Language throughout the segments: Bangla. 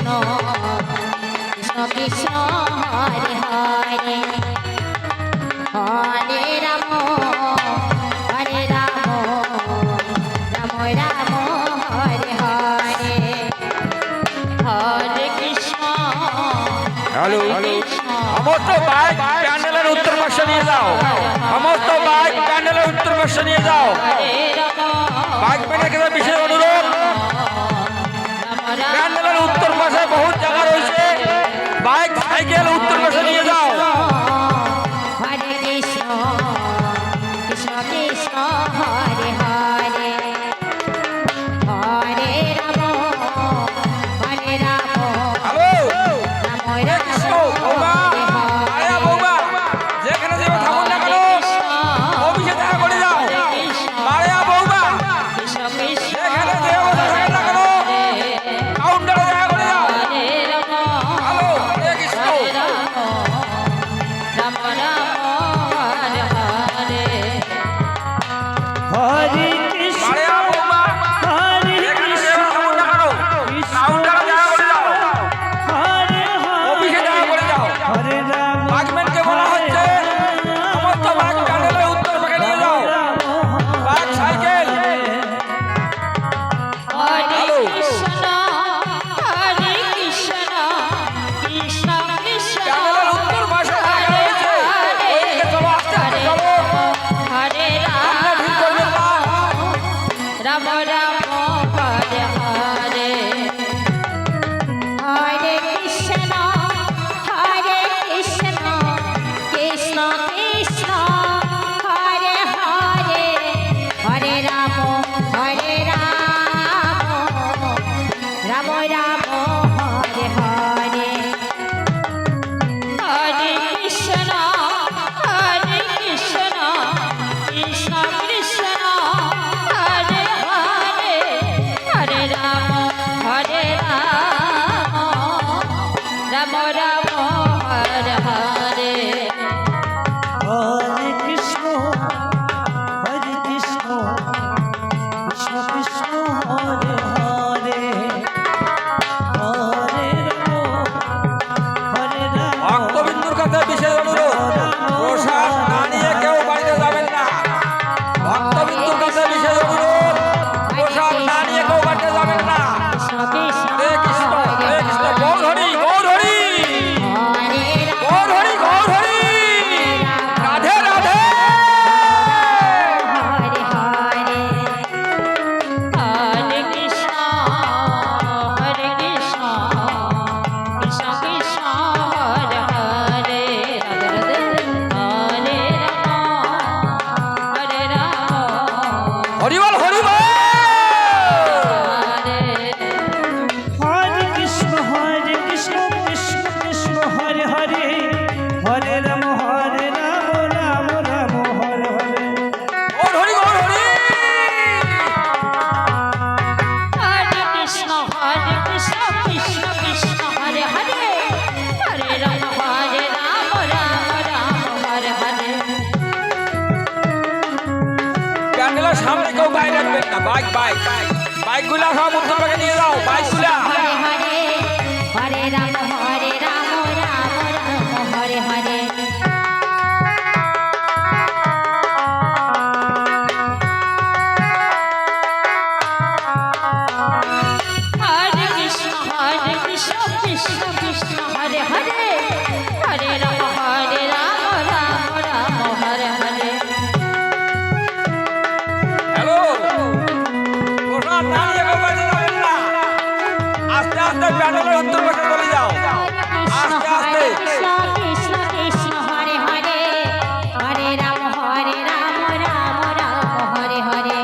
কৃষ্ণ কৃষ্ণ হরে হরে হরে রাম হরে রাম রাম রাম হরে হরে হরে কৃষ্ণ হ্যালো সমস্ত বাইক প্যান্ডেলের উত্তর পাশে নিয়ে যাও সমস্ত বাইক প্যান্ডেলের উত্তর পাশে নিয়ে যাও বাইক পেনে বিশেষ অনুরোধ প্যান্ডেলের উত্তর পাশে বহুত জায়গা রয়েছে বাইক সাইকেল উত্তর পাশে নিয়ে যাও হরে কৃষ্ণ কৃষ্ণ কৃষ্ণ হরে হরে হরে রাম হরে রাম হ্যালো রাম কৃষ্ণ রাম বৌমা আয়া বৌমা যেখানে যাবে থাকুন না কেন অফিসে দেখা করে যাও মারিয়া বৌমা কৃষ্ণ কৃষ্ণ যেখানে যাবে থাকুন না কেন কাউন্টারে দেখা করে যাও হরে রাম হ্যালো কৃষ্ণ রাম রাম হরে হরে হরে কৃষ্ণ মারিয়া বৌমা হরে যেখানে কৃষ্ণ যাবে থাকুন না কেন কাউন্টারে দেখা করে যাও হরে অফিসে দেখা করে যাও হরে রাম বাগম্যানকে বলা হচ্ছে সমস্ত বাগ প্যান্ডেলের উত্তর পাশে নিয়ে যাও বাগ সাইকেল হরে কৃষ্ণ হরে কৃষ্ণ কৃষ্ণ কৃষ্ণ প্যান্ডেলের উত্তর পাশে জায়গা রয়েছে ওইদিকে চলো আস্তে আস্তে চলো হরে সামনে ভিড় করবেন না রাম রাম হরে হরে হরে কৃষ্ণ কৃষ্ণ কৃষ্ণ হরে হরে হরে রাম রাম রাম হরে হরে হরে কৃষ্ণ কৃষ্ণ কৃষ্ণ হরে হরে হরে রাম রাম রাম হরে হরে হরে কৃষ্ণ হরে কৃষ্ণ কৃষ্ণ কৃষ্ণ হরে হরে হরে রাম হরে রাম ভক্তবিন্দুর কাছে বিশেষ অনুরোধ প্রসাদ না নিয়ে কেউ বাড়িতে যাবেন না ভক্তবিন্দুর কাছে বিশেষ অনুরোধ প্রসাদ না নিয়ে কেউ বাড়িতে যাবেন না কৃষ্ণ কৃষ্ণ হরে কৃষ্ণ গৌর হরি গৌর হরি হরে গৌর হরি গৌর হরি রাধে রাধে হরে হরে হরে কৃষ্ণ কৃষ্ণ কৃষ্ণ হরে হরে রাধে রাধে হরে রাম হরিবল হরিবল হরে হরে কৃষ্ণ কৃষ্ণ কৃষ্ণ হরে হরে হরে রাম রাম রাম হরে হরে গৌর হরি গৌর হরি হরে কৃষ্ণ কৃষ্ণ কৃষ্ণ হরে হরে হরে রাম রাম হরে হরে প্যান্ডেলের সামনে কেউ বাইক রাখবেন না বাইকগুলা সব উত্তর পাশে নিয়ে যাও বাইকগুলা হরে হরে হরে রাম রাম হরে হরে হরে কৃষ্ণ কৃষ্ণ কৃষ্ণ হরে হরে হরে রাম রাম হরে হরে হ্যালো প্রসাদ না নিয়ে কেউ বাড়িতে যাবেন না আস্তে আস্তে প্যান্ডেলের উত্তর পাশে চলে যাও আস্তে আস্তে কৃষ্ণ কৃষ্ণ কৃষ্ণ হরে হরে হরে রাম রাম হরে হরে হরে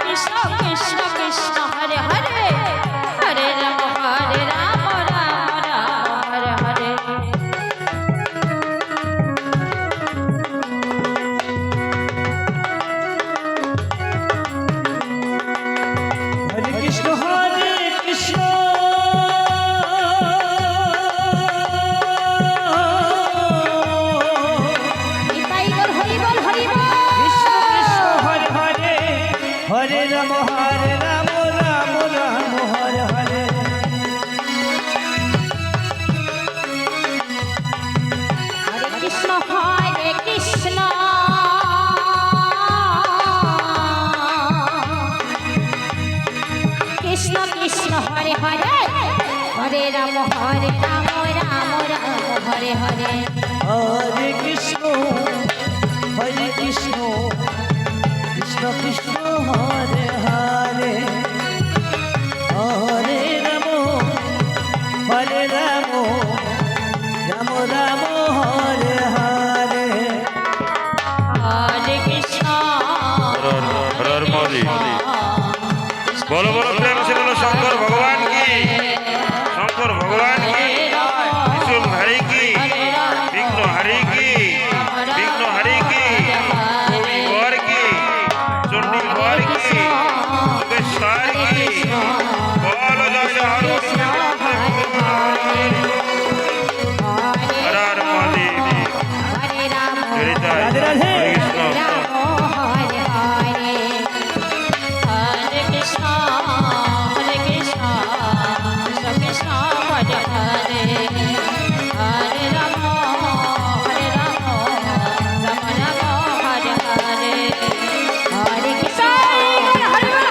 কৃষ্ণ কৃষ্ণ কৃষ্ণ হরে হরে হরে রাম রাম হরে হরে কৃষ্ণ হরে কৃষ্ণ কৃষ্ণ কৃষ্ণ হরে হরে হরে রাম রাম রাম হরে হরে হরে